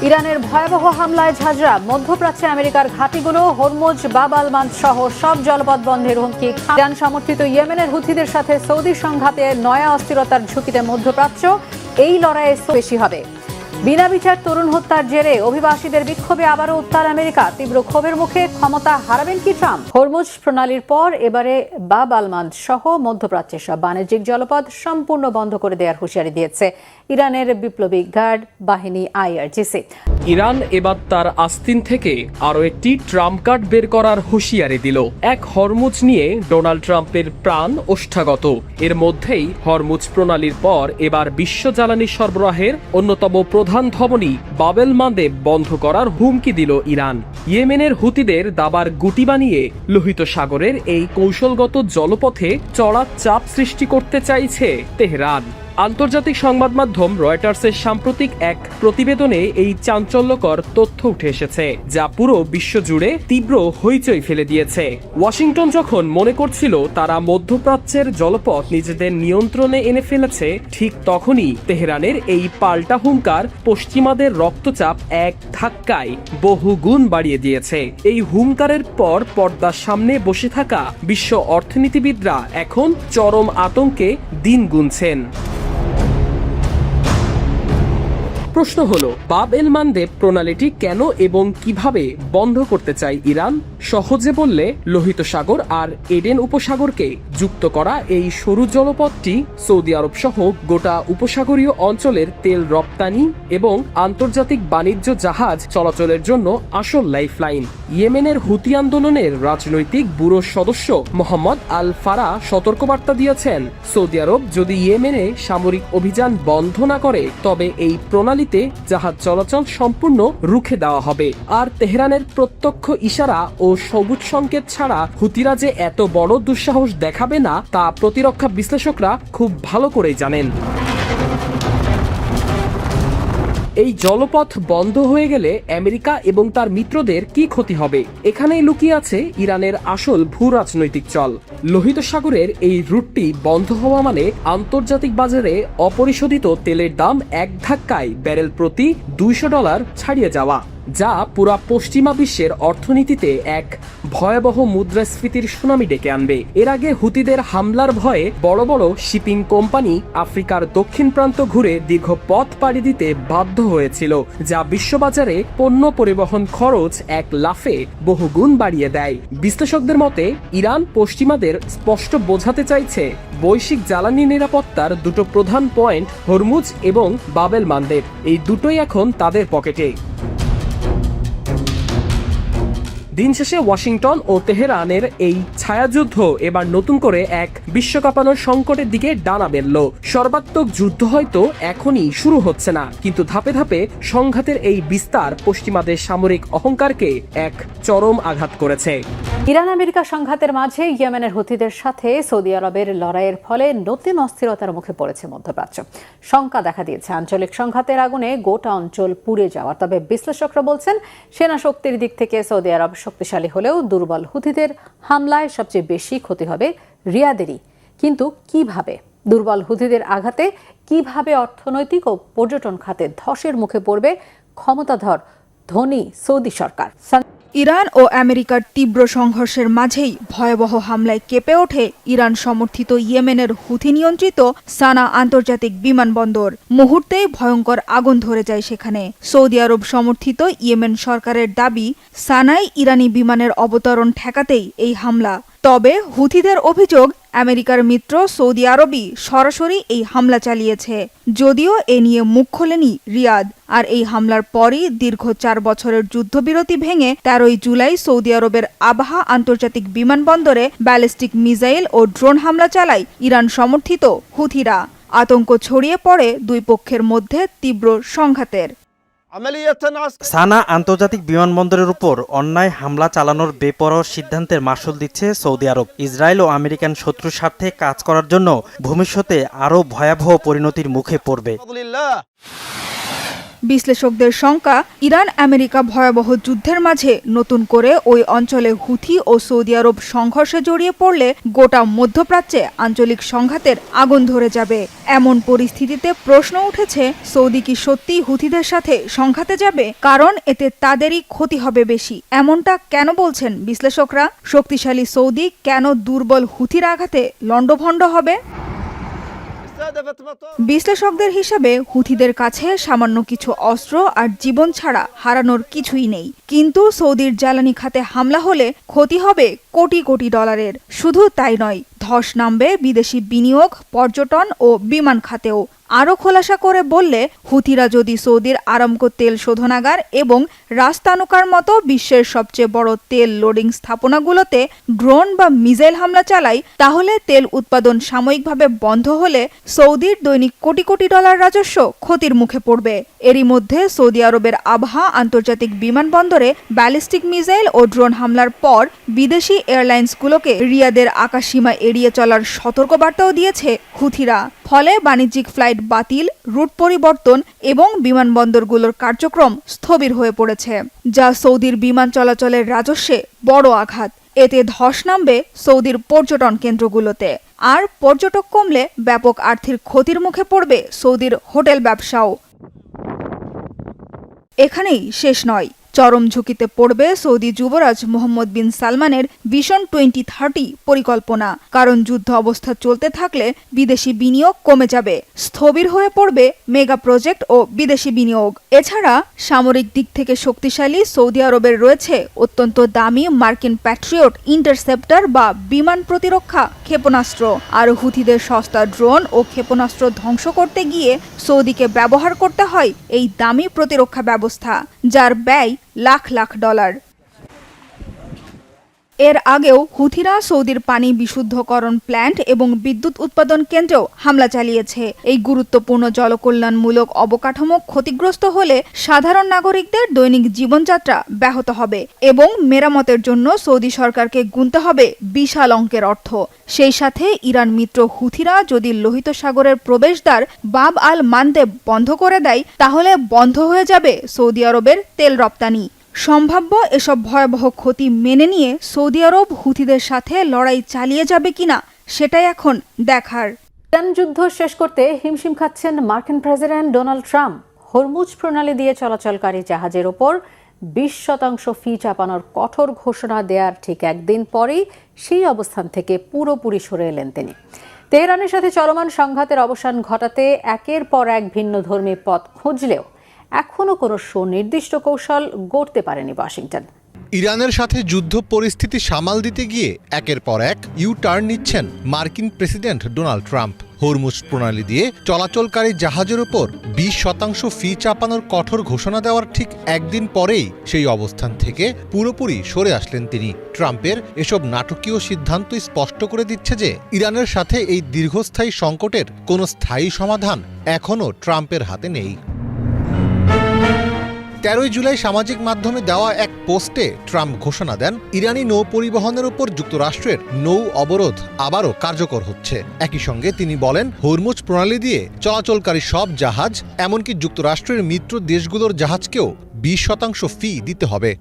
ইরানের ভয়াবহ হামলায় ঝাঁঝরা মধ্যপ্রাচ্যে আমেরিকার ঘাঁটিগুলো, হরমুজ, বাব আল মান্দব সহ সব জলপথ বন্ধের হুমকি। ইরান সমর্থিত ইয়েমেনের হুথিদের সাথে সৌদি সংঘাতে নয়া অস্থিরতার ঝুঁকিতে মধ্যপ্রাচ্য। এই লড়াইয়ে বেশি হবে। বিনা বিচার তরুণ হত্যার জেরে অভিবাসীদের বিক্ষোভে আবারও উত্তাল আমেরিকা। তীব্র ক্ষোভের মুখে ক্ষমতা হারাবেন কি ট্রাম্প? হরমুজ প্রণালীর পর এবারে বাব আল মান্দব সহ মধ্যপ্রাচ্যের সব বাণিজ্যিক জলপথ সম্পূর্ণ বন্ধ করে দেওয়ার হুঁশিয়ারি দিয়েছে ইরানের বিপ্লবী গার্ড বাহিনী আইআরজিসি। ইরান এবার তার আস্তিন থেকে আরও একটি ট্রাম্প কার্ড বের করার হুঁশিয়ারি দিল। এক হরমুজ নিয়ে ডোনাল্ড ট্রাম্পের প্রাণ ওষ্ঠাগত। এর মধ্যেই হরমুজ প্রণালীর পর এবার বিশ্ব জ্বালানি সরবরাহের অন্যতম প্রধান ধমনী বাব এল মান্দব বন্ধ করার হুমকি দিল ইরান। ইয়েমেনের হুতিদের দাবার গুটি বানিয়ে লোহিত সাগরের এই কৌশলগত জলপথে চড়া চাপ সৃষ্টি করতে চাইছে তেহরান। আন্তর্জাতিক সংবাদ মাধ্যম রয়টার্সের সাম্প্রতিক এক প্রতিবেদনে এই চাঞ্চল্যকর তথ্য উঠে এসেছে, যা পুরো বিশ্ব জুড়ে তীব্র হইচই ফেলে দিয়েছে। ওয়াশিংটন যখন মনে করছিল তারা মধ্যপ্রাচ্যের জলপথ নিজেদের নিয়ন্ত্রণে এনে ফেলেছে, ঠিক তখনই তেহরানের এই পাল্টা হুঙ্কার পশ্চিমাদের রক্তচাপ এক ধাক্কায় বহুগুণ বাড়িয়ে দিয়েছে। এই হুঙ্কারের পর পর্দার সামনে বসে থাকা বিশ্ব অর্থনীতিবিদরা এখন চরম আতঙ্কে দিন গুনছেন। প্রশ্ন হলো, বাব এল মান্দব প্রণালীটি কেন এবং কিভাবে বন্ধ করতে চায় ইরান? সহজে বললে, লোহিত সাগর আর এডেন উপসাগরকে যুক্ত করা এই সরু জলপথটি সৌদি আরব সহ গোটা উপসাগরীয় অঞ্চলের তেল রপ্তানি এবং আন্তর্জাতিক বাণিজ্য জাহাজ চলাচলের জন্য আসল লাইফলাইন। ইয়েমেনের হুতি আন্দোলনের রাজনৈতিক ব্যুরো সদস্য মোহাম্মদ আল ফারা সতর্কবার্তা দিয়েছেন, সৌদি আরব যদি ইয়েমেনে সামরিক অভিযান বন্ধ না করে তবে এই প্রণালী জাহাজ চলাচল সম্পূর্ণ রুখে দেওয়া হবে। আর তেহরানের প্রত্যক্ষ ইশারা ও সবুজ সংকেত ছাড়া হুতিরা যে এত বড় দুঃসাহস দেখাবে না তা প্রতিরক্ষা বিশ্লেষকরা খুব ভালো করেই জানেন। এই জলপথ বন্ধ হয়ে গেলে আমেরিকা এবং তার মিত্রদের কি ক্ষতি হবে? এখানেই লুকিয়ে আছে ইরানের আসল ভূ রাজনৈতিক চল। লোহিত সাগরের এই রুটটি বন্ধ হওয়া মানে আন্তর্জাতিক বাজারে অপরিশোধিত তেলের দাম এক ধাক্কায় ব্যারেল প্রতি $200 ছাড়িয়ে যাওয়া, যা পুরা পশ্চিমা বিশ্বের অর্থনীতিতে এক ভয়াবহ মুদ্রাস্ফীতির সুনামি ডেকে আনবে। এর আগে হুতিদের হামলার ভয়ে বড় বড় শিপিং কোম্পানি আফ্রিকার দক্ষিণ প্রান্ত ঘুরে দীর্ঘ পথ পাড়ি দিতে বাধ্য হয়েছিল, যা বিশ্ববাজারে পণ্য পরিবহন খরচ এক লাফে বহুগুণ বাড়িয়ে দেয়। বিশ্লেষকদের মতে ইরান পশ্চিমাদের স্পষ্ট বোঝাতে চাইছে বৈশ্বিক জ্বালানি নিরাপত্তার দুটো প্রধান পয়েন্ট হরমুজ এবং বাব এল মান্দব, এই দুটোই এখন তাদের পকেটে। দিন শেষে ওয়াশিংটন ও তেহরানের এই ছায়াযুদ্ধ এবার নতুন করে এক বিশ্বকাপানোর সংকটের দিকে ডানা বেরল। সর্বাত্মক যুদ্ধ হয়তো এখনই শুরু হচ্ছে না, কিন্তু ধাপে ধাপে সংঘাতের এই বিস্তার পশ্চিমাদের সামরিক অহংকারকে এক চরম আঘাত করেছে। ইরান আমেরিকা সংঘাতের মাঝে ইয়েমেনের হুথিদের সাথে সৌদি আরবের লড়াইয়ের ফলে নতুন অস্থিরতার মুখে পড়েছে মধ্যপ্রাচ্য। শঙ্কা দেখা দিয়েছে আঞ্চলিক সংঘাতের আগুনে গোটা অঞ্চল পুড়ে যাওয়ার। তবে বিশ্লেষকরা বলছেন, সেনা শক্তির দিক থেকে সৌদি আরব শক্তিশালী হলেও দুর্বল হুথিদের হামলায় সবচেয়ে বেশি ক্ষতি হবে রিয়াদেরই। কিন্তু কিভাবে? দুর্বল হুথিদের আঘাতে কিভাবে অর্থনৈতিক ও পর্যটন খাতে ধসের মুখে পড়বে ক্ষমতাধর ধনী সৌদি সরকার? ইরান ও আমেরিকার তীব্র সংঘর্ষের মাঝেই ভয়াবহ হামলায় কেঁপে ওঠে ইরান সমর্থিত ইয়েমেনের হুথি নিয়ন্ত্রিত সানা আন্তর্জাতিক বিমানবন্দর। মুহূর্তেই ভয়ঙ্কর আগুন ধরে যায় সেখানে। সৌদি আরব সমর্থিত ইয়েমেন সরকারের দাবি, সানায় ইরানি বিমানের অবতরণ ঠেকাতেই এই হামলা। তবে হুথিদের অভিযোগ, আমেরিকার মিত্র সৌদি আরবই সরাসরি এই হামলা চালিয়েছে। যদিও এ নিয়ে মুখ খোলেনি রিয়াদ। আর এই হামলার পরই দীর্ঘ 4 বছরের যুদ্ধবিরতি ভেঙে 13 জুলাই সৌদি আরবের আবাহা আন্তর্জাতিক বিমানবন্দরে ব্যালিস্টিক মিসাইল ও ড্রোন হামলা চালায় ইরান সমর্থিত হুথিরা। আতঙ্ক ছড়িয়ে পড়ে দুই পক্ষের মধ্যে তীব্র সংঘাতের। সানা আন্তর্জাতিক বিমানবন্দরের উপর অন্যায় হামলা চালানোর বেপরোয়া সিদ্ধান্তের মাসুল দিচ্ছে সৌদি আরব। ইসরায়েল ও আমেরিকান শত্রুর স্বার্থে কাজ করার জন্য ভবিষ্যতে আরও ভয়াবহ পরিণতির মুখে পড়বে। বিশ্লেষকদের শঙ্কা, ইরান আমেরিকা ভয়াবহ যুদ্ধের মাঝে নতুন করে ওই অঞ্চলে হুথি ও সৌদি আরব সংঘর্ষে জড়িয়ে পড়লে গোটা মধ্যপ্রাচ্যে আঞ্চলিক সংঘাতের আগুন ধরে যাবে। এমন পরিস্থিতিতে প্রশ্ন উঠেছে, সৌদি কি সত্যিই হুথিদের সাথে সংঘাতে যাবে? কারণ এতে তাদেরই ক্ষতি হবে বেশি। এমনটা কেন বলছেন বিশ্লেষকরা? শক্তিশালী সৌদি কেন দুর্বল হুথির আঘাতে লণ্ডভণ্ড হবে? বিশ্লেষকদের হিসাবে হুথিদের কাছে সামান্য কিছু অস্ত্র আর জীবন ছাড়া হারানোর কিছুই নেই। কিন্তু সৌদির জ্বালানি খাতে হামলা হলে ক্ষতি হবে কোটি কোটি ডলারের। শুধু তাই নয়, ধস নামবে বিদেশি বিনিয়োগ, পর্যটন ও বিমান খাতেও। আরও খোলাসা করে বললে, হুথিরা যদি সৌদির আরামকো তেল শোধনাগার এবং রাস্তানুকার মতো বিশ্বের সবচেয়ে বড় তেল লোডিং স্থাপনাগুলোতে ড্রোন বা মিসাইল হামলা চালায়, তাহলে তেল উৎপাদন সাময়িকভাবে বন্ধ হলে সৌদির দৈনিক কোটি কোটি ডলার রাজস্ব ক্ষতির মুখে পড়বে। এরই মধ্যে সৌদি আরবের আবহা আন্তর্জাতিক বিমানবন্দরে ব্যালিস্টিক মিসাইল ও ড্রোন হামলার পর বিদেশি এয়ারলাইন্সগুলোকে রিয়াদের আকাশসীমা এড়িয়ে চলার সতর্কবার্তাও দিয়েছে হুথিরা। ফলে বাণিজ্যিক ফ্লাইট বাতিল, রুট পরিবর্তন এবং বিমানবন্দরগুলোর কার্যক্রম স্থবির হয়ে পড়েছে, যা সৌদির বিমান চলাচলের রাজস্বে বড় আঘাত। এতে ধস নামবে সৌদির পর্যটন কেন্দ্রগুলোতে। আর পর্যটক কমলে ব্যাপক আর্থিক ক্ষতির মুখে পড়বে সৌদির হোটেল ব্যবসাও। এখানেই শেষ নয়, চরম ঝুঁকিতে পড়বে সৌদি যুবরাজ মোহাম্মদ বিন সালমানের ভিশন 2030 পরিকল্পনা। কারণ যুদ্ধ অবস্থা চলতে থাকলে বিদেশি বিনিয়োগ কমে যাবে, স্থবির হয়ে পড়বে মেগা প্রজেক্ট ও বিদেশি বিনিয়োগ। এছাড়া সামরিক দিক থেকে শক্তিশালী সৌদি আরবের রয়েছে অত্যন্ত দামি মার্কিন প্যাট্রিয়ট ইন্টারসেপ্টর বা বিমান প্রতিরক্ষা ক্ষেপণাস্ত্র। আর হুথিদের সস্তা ড্রোন ও ক্ষেপণাস্ত্র ধ্বংস করতে গিয়ে সৌদিকে ব্যবহার করতে হয় এই দামি প্রতিরক্ষা ব্যবস্থা, যার ব্যয় লাখ লাখ ডলার। এর আগেও হুথিরা সৌদির পানি বিশুদ্ধকরণ প্ল্যান্ট এবং বিদ্যুৎ উৎপাদন কেন্দ্রেও হামলা চালিয়েছে। এই গুরুত্বপূর্ণ জলকল্যাণমূলক অবকাঠামো ক্ষতিগ্রস্ত হলে সাধারণ নাগরিকদের দৈনিক জীবনযাত্রা ব্যাহত হবে এবং মেরামতের জন্য সৌদি সরকারকে গুনতে হবে বিশাল অঙ্কের অর্থ। সেই সাথে ইরান মিত্র হুথিরা যদি লোহিত সাগরের প্রবেশদ্বার বাব আল মানদেব বন্ধ করে দেয়, তাহলে বন্ধ হয়ে যাবে সৌদি আরবের তেল রপ্তানি। সম্ভাব্য এসব ভয়াবহ ক্ষতি মেনে নিয়ে সৌদি আরব হুথিদের সাথে লড়াই চালিয়ে যাবে কিনা সেটাই এখন দেখার। ইরান যুদ্ধ শেষ করতে হিমশিম খাচ্ছেন মার্কিন প্রেসিডেন্ট ডোনাল্ড ট্রাম্প। হরমুজ প্রণালী দিয়ে চলাচলকারী জাহাজের ওপর 20% ফি চাপানোর কঠোর ঘোষণা দেওয়ার ঠিক একদিন পরেই সেই অবস্থান থেকে পুরোপুরি সরে এলেন তিনি। তেহরানের সাথে চলমান সংঘাতের অবসান ঘটাতে একের পর এক ভিন্নধর্মী পথ খুঁজলেও এখনো কোনো সুনির্দিষ্ট কৌশল গড়তে পারেনি ওয়াশিংটন। ইরানের সাথে যুদ্ধ পরিস্থিতি সামাল দিতে গিয়ে একের পর এক ইউ টার্ন নিচ্ছেন মার্কিন প্রেসিডেন্ট ডোনাল্ড ট্রাম্প। হরমুজ প্রণালী দিয়ে চলাচলকারী জাহাজের উপর 20% ফি চাপানোর কঠোর ঘোষণা দেওয়ার ঠিক একদিন পরেই সেই অবস্থান থেকে পুরোপুরি সরে আসলেন তিনি। ট্রাম্পের এসব নাটকীয় সিদ্ধান্ত স্পষ্ট করে দিচ্ছে যে ইরানের সাথে এই দীর্ঘস্থায়ী সংকটের কোনো স্থায়ী সমাধান এখনও ট্রাম্পের হাতে নেই। 13 জুলাই সামাজিক মাধ্যমে দেওয়া এক পোস্টে ট্রাম্প ঘোষণা দেন, ইরানি নৌ পরিবহনের উপর যুক্তরাষ্ট্রের নৌ অবরোধ আবারও কার্যকর হচ্ছে। একই সঙ্গে তিনি বলেন, হরমুজ প্রণালী দিয়ে চলাচলকারী সব জাহাজ, এমনকি যুক্তরাষ্ট্রের মিত্র দেশগুলোর জাহাজকেও 20% ফি দিতে হবে।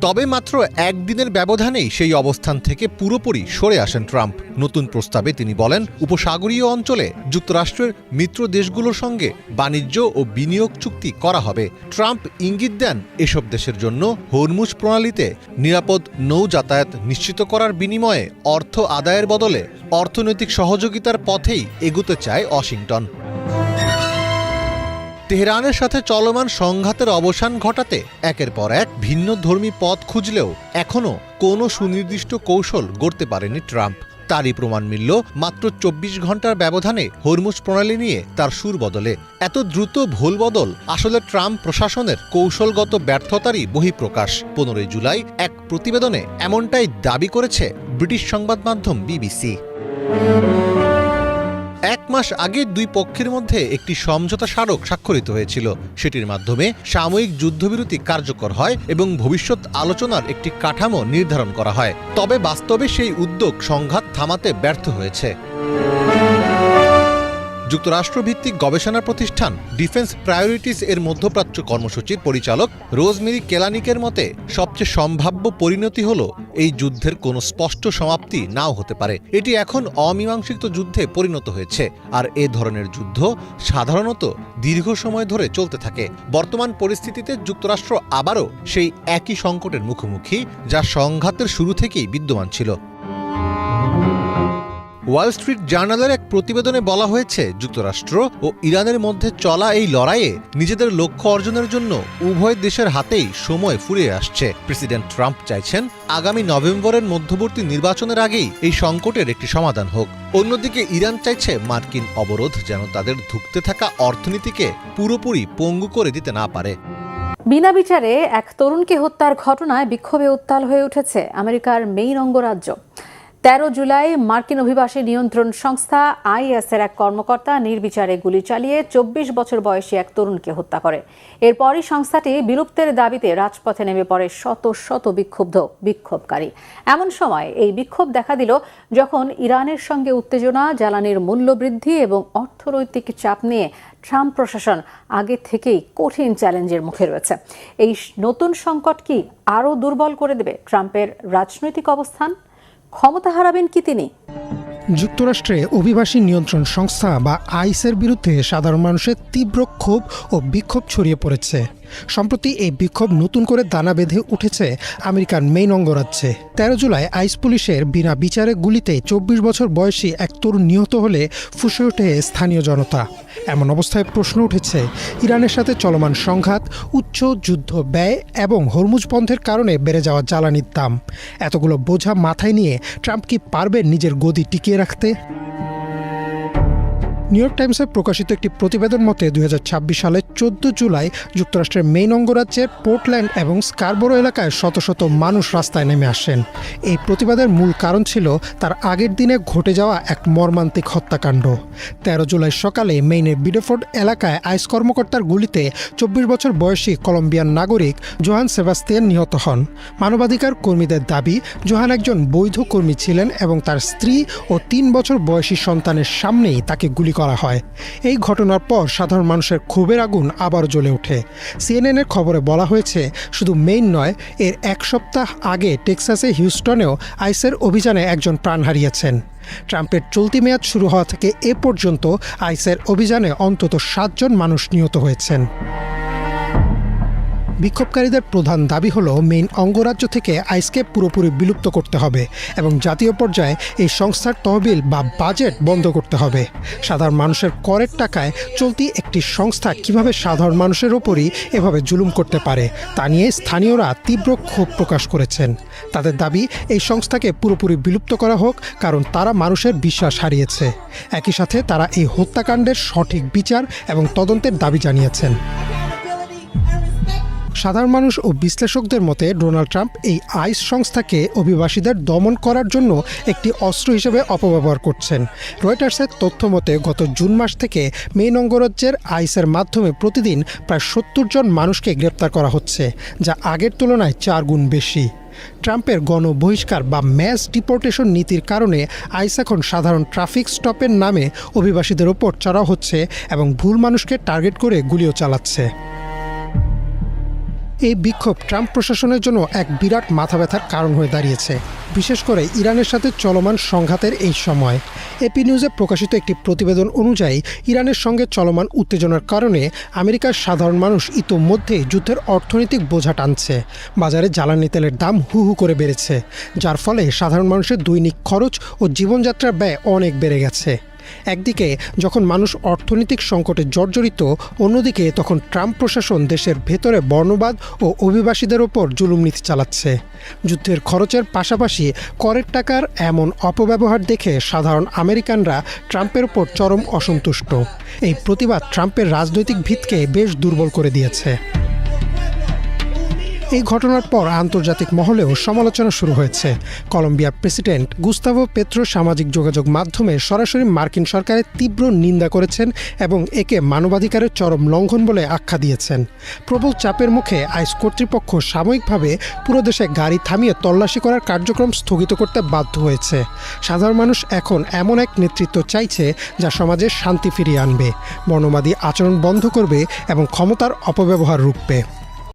তবে মাত্র একদিনের ব্যবধানেই সেই অবস্থান থেকে পুরোপুরি সরে আসেন ট্রাম্প। নতুন প্রস্তাবে তিনি বলেন, উপসাগরীয় অঞ্চলে যুক্তরাষ্ট্রের মিত্র দেশগুলোর সঙ্গে বাণিজ্য ও বিনিয়োগ চুক্তি করা হবে। ট্রাম্প ইঙ্গিত দেন, এসব দেশের জন্য হরমুজ প্রণালীতে নিরাপদ নৌ যাতায়াত নিশ্চিত করার বিনিময়ে অর্থ আদায়ের বদলে অর্থনৈতিক সহযোগিতার পথেই এগুতে চায় ওয়াশিংটন। তেহরানের সাথে চলমান সংঘাতের অবসান ঘটাতে একের পর এক ভিন্নধর্মী পথ খুঁজলেও এখনও কোনো সুনির্দিষ্ট কৌশল গড়তে পারেনি ট্রাম্প। তারই প্রমাণ মিলল মাত্র 24 ঘন্টার ব্যবধানে হরমুজ প্রণালী নিয়ে তার সুর বদলে। এত দ্রুত ভুল বদল আসলে ট্রাম্প প্রশাসনের কৌশলগত ব্যর্থতারই বহিঃপ্রকাশ। 15 জুলাই এক প্রতিবেদনে এমনটাই দাবি করেছে ব্রিটিশ সংবাদ মাধ্যম বিবিসি। 1 মাস আগে দুই পক্ষের মধ্যে একটি সমঝোতা স্মারক স্বাক্ষরিত হয়েছিল। সেটির মাধ্যমে সাময়িক যুদ্ধবিরতি কার্যকর হয় এবং ভবিষ্যৎ আলোচনার একটি কাঠামো নির্ধারণ করা হয়। তবে বাস্তবে সেই উদ্যোগ সংঘাত থামাতে ব্যর্থ হয়েছে। যুক্তরাষ্ট্রভিত্তিক গবেষণা প্রতিষ্ঠান ডিফেন্স প্রায়োরিটিস এর মধ্যপ্রাচ্য কর্মসূচির পরিচালক রোজমেরি কেলানিকের মতে সবচেয়ে সম্ভাব্য পরিণতি হল এই যুদ্ধের কোনো স্পষ্ট সমাপ্তি নাও হতে পারে। এটি এখন অমীমাংসিত যুদ্ধে পরিণত হয়েছে, আর এ ধরনের যুদ্ধ সাধারণত দীর্ঘ সময় ধরে চলতে থাকে। বর্তমান পরিস্থিতিতে যুক্তরাষ্ট্র আবারও সেই একই সংকটের মুখোমুখি, যা সংঘাতের শুরু থেকেই বিদ্যমান ছিল। ওয়াল স্ট্রিট জার্নালের এক প্রতিবেদনে বলা হয়েছে, যুক্তরাষ্ট্র ও ইরানের মধ্যে চলা এই লড়াইয়ে নিজেদের লক্ষ্য অর্জনের জন্য উভয় দেশের হাতেই সময় ফুরিয়ে আসছে। প্রেসিডেন্ট ট্রাম্প চাইছেন আগামী নভেম্বরের মধ্যবর্তী নির্বাচনের আগেই এই সংকটের একটি সমাধান হোক। অন্যদিকে ইরান চাইছে মার্কিন অবরোধ যেন তাদের ধুঁকতে থাকা অর্থনীতিকে পুরোপুরি পঙ্গু করে দিতে না পারে। বিনা বিচারে এক তরুণকে হত্যার ঘটনায় বিক্ষোভে উত্তাল হয়ে উঠেছে আমেরিকার মেইন অঙ্গরাজ্য। 13 জুলাই মার্কিন অভিবাসী নিয়ন্ত্রণ সংস্থা IS এর এক কর্মকর্তা নির্বিচারে গুলি চালিয়ে 24 বছর বয়সী এক তরুণকে হত্যা করে। এরপরই সংস্থাটি বিলুপ্তের দাবিতে রাজপথে নেমে পড়ে শত শত বিক্ষোভকারী। এমন সময় এই বিক্ষোভ দেখা দিল যখন ইরানের সঙ্গে উত্তেজনা, জ্বালানির মূল্য বৃদ্ধি এবং অর্থনৈতিক চাপ নিয়ে ট্রাম্প প্রশাসন আগে থেকেই কঠিন চ্যালেঞ্জের মুখে রয়েছে। এই নতুন সংকট কি আরও দুর্বল করে দেবে ট্রাম্পের রাজনৈতিক অবস্থান? ক্ষমতা হারাবেন কি তিনি? যুক্তরাষ্ট্রে অভিবাসী নিয়ন্ত্রণ সংস্থা বা আইসের বিরুদ্ধে সাধারণ মানুষের তীব্র ক্ষোভ ও বিক্ষোভ ছড়িয়ে পড়েছে। সম্প্রতি এই বিক্ষোভ নতুন করে দানা বেঁধে উঠেছে আমেরিকার মেইন অঙ্গরাজ্যে। 13 জুলাই আইস পুলিশের বিনা বিচারে গুলিতে 24 বছর বয়সী এক তরুণ নিহত হলে ফুঁসে ওঠে স্থানীয় জনতা। এমন অবস্থায় প্রশ্ন উঠেছে, ইরানের সাথে চলমান সংঘাত, উচ্চ যুদ্ধ ব্যয় এবং হরমুজ বন্ধের কারণে বেড়ে যাওয়া জ্বালানির দাম, এতগুলো বোঝা মাথায় নিয়ে ট্রাম্প কি পারবেন নিজের গদি টিকিয়ে রাখতে? নিউ ইয়র্ক টাইমসে প্রকাশিত একটি প্রতিবেদন মতে 2026 সালের 14 জুলাই যুক্তরাষ্ট্রের মেইন অঙ্গরাজ্যের পোর্টল্যান্ড এবং স্কারবোরো এলাকায় শত শত মানুষ রাস্তায় নেমে আসেন। এই প্রতিবাদের মূল কারণ ছিল তার আগের দিনে ঘটে যাওয়া এক মর্মান্তিক হত্যাকাণ্ড। 13 জুলাই সকালে মেইনের বিডেফোর্ড এলাকায় আইস কর্মকর্তার গুলিতে 24 বছর বয়সী কলম্বিয়ান নাগরিক জোহান সেবাস্তিয়ান নিহত হন। মানবাধিকার কর্মীদের দাবি, জোহান একজন বৈধ কর্মী ছিলেন এবং তার স্ত্রী ও 3 বছর বয়সী সন্তানের সামনেই তাকে গুলি করা হয়। এই ঘটনার পর সাধারণ মানুষের ক্ষোভের আগুন আবার জ্বলে ওঠে। CNN এর খবরে বলা হয়েছে, শুধু মেইন নয়, এর এক সপ্তাহ আগে টেক্সাসে হিউস্টনেও আইসের অভিযানে একজন প্রাণ হারিয়েছেন। ট্রাম্পের চলতি মেয়াদ শুরু হওয়া থেকে এ পর্যন্ত আইসের অভিযানে অন্তত 7 জন মানুষ নিহত হয়েছেন। বিক্ষোভকারীদের প্রধান দাবি হলো মেইন অঙ্গরাজ্য থেকে আইসকে পুরোপুরি বিলুপ্ত করতে হবে এবং জাতীয় পর্যায়ে এই সংস্থার তহবিল বা বাজেট বন্ধ করতে হবে। সাধারণ মানুষের করের টাকায় চলতি একটি সংস্থা কিভাবে সাধারণ মানুষের ওপরই এভাবে জুলুম করতে পারে তা নিয়ে স্থানীয়রা তীব্র ক্ষোভ প্রকাশ করেছেন। তাদের দাবি, এই সংস্থাকে পুরোপুরি বিলুপ্ত করা হোক, কারণ তারা মানুষের বিশ্বাস হারিয়েছে। একই সাথে তারা এই হত্যাকাণ্ডের সঠিক বিচার এবং তদন্তের দাবি জানিয়েছেন। সাধারণ মানুষ ও বিশ্লেষকদের মতে ডোনাল্ড ট্রাম্প এই আইস সংস্থাকে অভিবাসীদের দমন করার জন্য একটি অস্ত্র হিসেবে অপব্যবহার করছেন। রয়টার্সের তথ্য মতে গত জুন মাস থেকে মেইন অঙ্গরাজ্যের আইসের মাধ্যমে প্রতিদিন প্রায় 70 জন মানুষকে গ্রেপ্তার করা হচ্ছে, যা আগের তুলনায় 4 গুণ বেশি। ট্রাম্পের গণবহিষ্কার বা ম্যাস ডিপোর্টেশন নীতির কারণে আইস এখন সাধারণ ট্রাফিক স্টপের নামে অভিবাসীদের ওপর চড়াও হচ্ছে এবং ভুল মানুষকে টার্গেট করে গুলিও চালাচ্ছে। এই বিক্ষোভ ট্রাম্প প্রশাসনের জন্য এক বিরাট মাথা ব্যথার কারণ হয়ে দাঁড়িয়েছে, বিশেষ করে ইরানের সাথে চলমান সংঘাতের এই সময়। এপি নিউজে প্রকাশিত একটি প্রতিবেদন অনুযায়ী ইরানের সঙ্গে চলমান উত্তেজনার কারণে আমেরিকার সাধারণ মানুষ ইতোমধ্যেই যুদ্ধের অর্থনৈতিক বোঝা টানছে। বাজারে জ্বালানি তেলের দাম হু হু করে বেড়েছে, যার ফলে সাধারণ মানুষের দৈনিক খরচ ও জীবনযাত্রার ব্যয় অনেক বেড়ে গেছে। একদিকে যখন মানুষ অর্থনৈতিক সংকটে জর্জরিত, অন্যদিকে তখন ট্রাম্প প্রশাসন দেশের ভেতরে বর্ণবাদ ও অভিবাসীদের ওপর জুলুম নীতি চালাচ্ছে। যুদ্ধের খরচের পাশাপাশি করের টাকার এমন অপব্যবহার দেখে সাধারণ আমেরিকানরা ট্রাম্পের ওপর চরম অসন্তুষ্ট। এই প্রতিবাদ ট্রাম্পের রাজনৈতিক ভিতকে বেশ দুর্বল করে দিয়েছে। এই ঘটনার পর আন্তর্জাতিক মহলেও সমালোচনা শুরু হয়েছে। কলম্বিয়ার প্রেসিডেন্ট গুস্তাভো পেত্রো সামাজিক যোগাযোগ মাধ্যমে সরাসরি মার্কিন সরকারের তীব্র নিন্দা করেছেন এবং একে মানবাধিকারের চরম লঙ্ঘন বলে আখ্যা দিয়েছেন। প্রবল চাপের মুখে আইস কর্তৃপক্ষ সাময়িকভাবে পুরো দেশে গাড়ি থামিয়ে তল্লাশি করার কার্যক্রম স্থগিত করতে বাধ্য হয়েছে। সাধারণ মানুষ এখন এমন এক নেতৃত্ব চাইছে যা সমাজে শান্তি ফিরিয়ে আনবে, বর্ণবাদী আচরণ বন্ধ করবে এবং ক্ষমতার অপব্যবহার রুখবে।